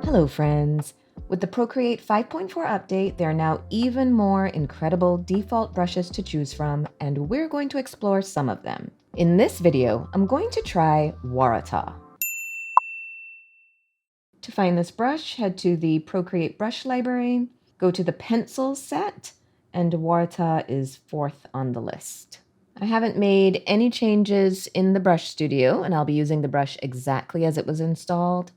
Hello friends! With the Procreate 5.4 update, there are now even more incredible default brushes to choose from, and we're going to explore some of them. In this video, I'm going to try Waratah. To find this brush, head to the Procreate brush library, go to the pencils set, and Waratah is fourth on the list. I haven't made any changes in the brush studio, and I'll be using the brush exactly as it was installed.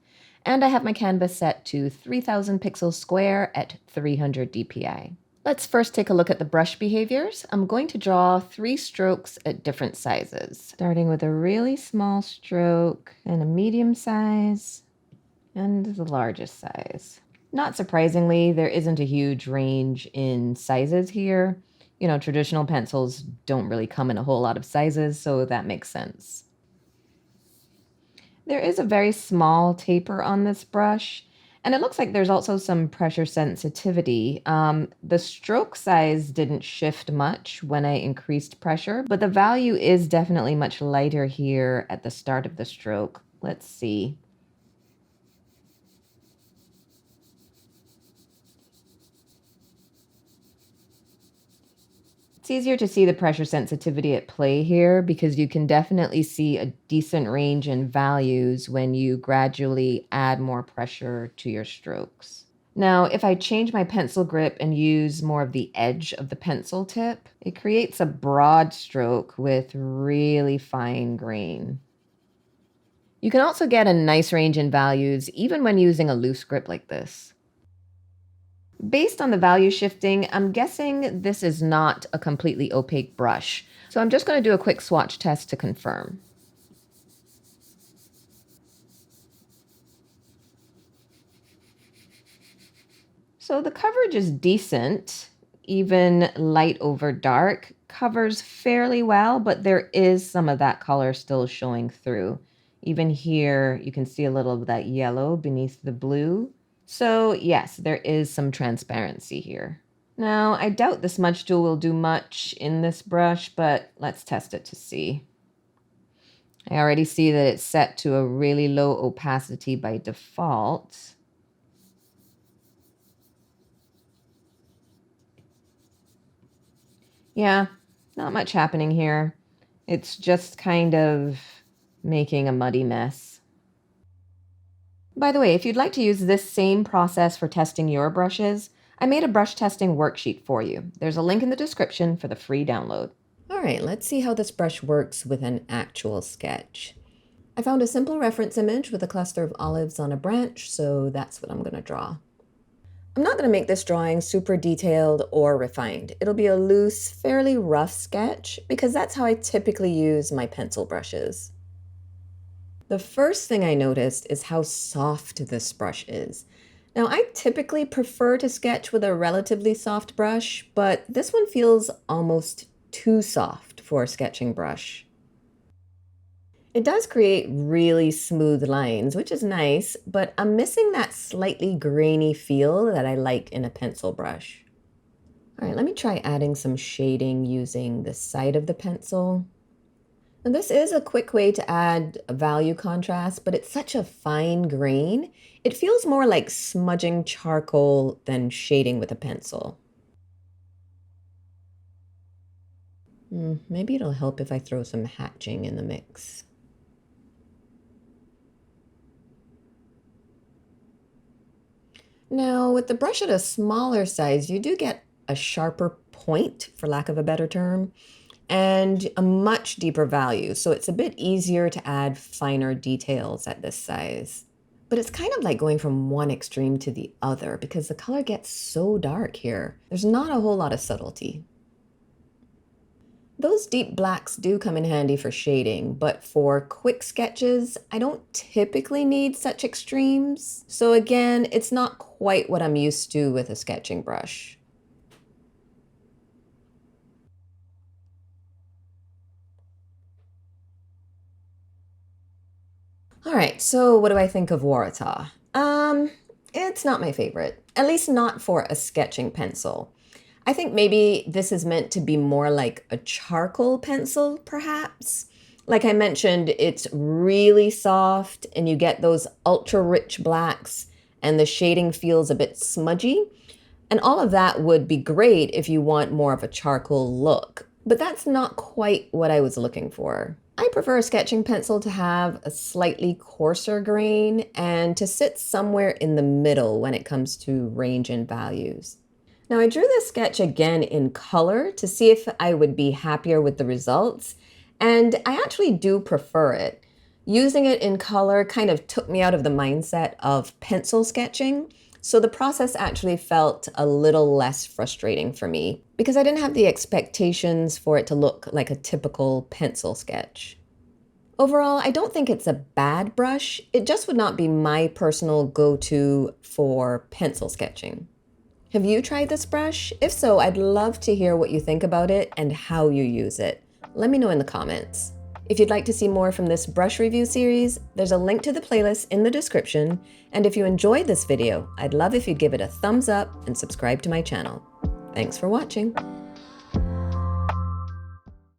And I have my canvas set to 3000 pixels square at 300 dpi. Let's first take a look at the brush behaviors. I'm going to draw 3 strokes at different sizes, starting with a really small stroke and a medium size and the largest size. Not surprisingly, there isn't a huge range in sizes here. You know, traditional pencils don't really come in a whole lot of sizes, so that makes sense. There is a very small taper on this brush, and it looks like there's also some pressure sensitivity. The stroke size didn't shift much when I increased pressure, but the value is definitely much lighter here at the start of the stroke. Let's see. It's easier to see the pressure sensitivity at play here because you can definitely see a decent range in values when you gradually add more pressure to your strokes. Now, if I change my pencil grip and use more of the edge of the pencil tip, it creates a broad stroke with really fine grain. You can also get a nice range in values even when using a loose grip like this. Based on the value shifting, I'm guessing this is not a completely opaque brush. So I'm just going to do a quick swatch test to confirm. So the coverage is decent, even light over dark. Covers fairly well, but there is some of that color still showing through. Even here, you can see a little of that yellow beneath the blue. So yes, there is some transparency here. Now, I doubt the smudge tool will do much in this brush, but let's test it to see. I already see that it's set to a really low opacity by default. Yeah, not much happening here. It's just kind of making a muddy mess. By the way, if you'd like to use this same process for testing your brushes, I made a brush testing worksheet for you. There's a link in the description for the free download. All right, let's see how this brush works with an actual sketch. I found a simple reference image with a cluster of olives on a branch, so that's what I'm going to draw. I'm not going to make this drawing super detailed or refined. It'll be a loose, fairly rough sketch because that's how I typically use my pencil brushes. The first thing I noticed is how soft this brush is. Now, I typically prefer to sketch with a relatively soft brush, but this one feels almost too soft for a sketching brush. It does create really smooth lines, which is nice, but I'm missing that slightly grainy feel that I like in a pencil brush. All right, let me try adding some shading using the side of the pencil. And this is a quick way to add a value contrast, but it's such a fine grain. It feels more like smudging charcoal than shading with a pencil. Maybe it'll help if I throw some hatching in the mix. Now, with the brush at a smaller size, you do get a sharper point, for lack of a better term, and a much deeper value, so it's a bit easier to add finer details at this size. But it's kind of like going from one extreme to the other because the color gets so dark here. There's not a whole lot of subtlety. Those deep blacks do come in handy for shading, but for quick sketches, I don't typically need such extremes. So again, it's not quite what I'm used to with a sketching brush. All right, so what do I think of Waratah? It's not my favorite, at least not for a sketching pencil. I think maybe this is meant to be more like a charcoal pencil, perhaps. Like I mentioned, it's really soft and you get those ultra rich blacks and the shading feels a bit smudgy. And all of that would be great if you want more of a charcoal look, but that's not quite what I was looking for. I prefer a sketching pencil to have a slightly coarser grain and to sit somewhere in the middle when it comes to range and values. Now I drew this sketch again in color to see if I would be happier with the results, and I actually do prefer it. Using it in color kind of took me out of the mindset of pencil sketching, so the process actually felt a little less frustrating for me because I didn't have the expectations for it to look like a typical pencil sketch. Overall, I don't think it's a bad brush. It just would not be my personal go-to for pencil sketching. Have you tried this brush? If so, I'd love to hear what you think about it and how you use it. Let me know in the comments. If you'd like to see more from this brush review series, there's a link to the playlist in the description. And if you enjoyed this video, I'd love if you'd give it a thumbs up and subscribe to my channel. Thanks for watching.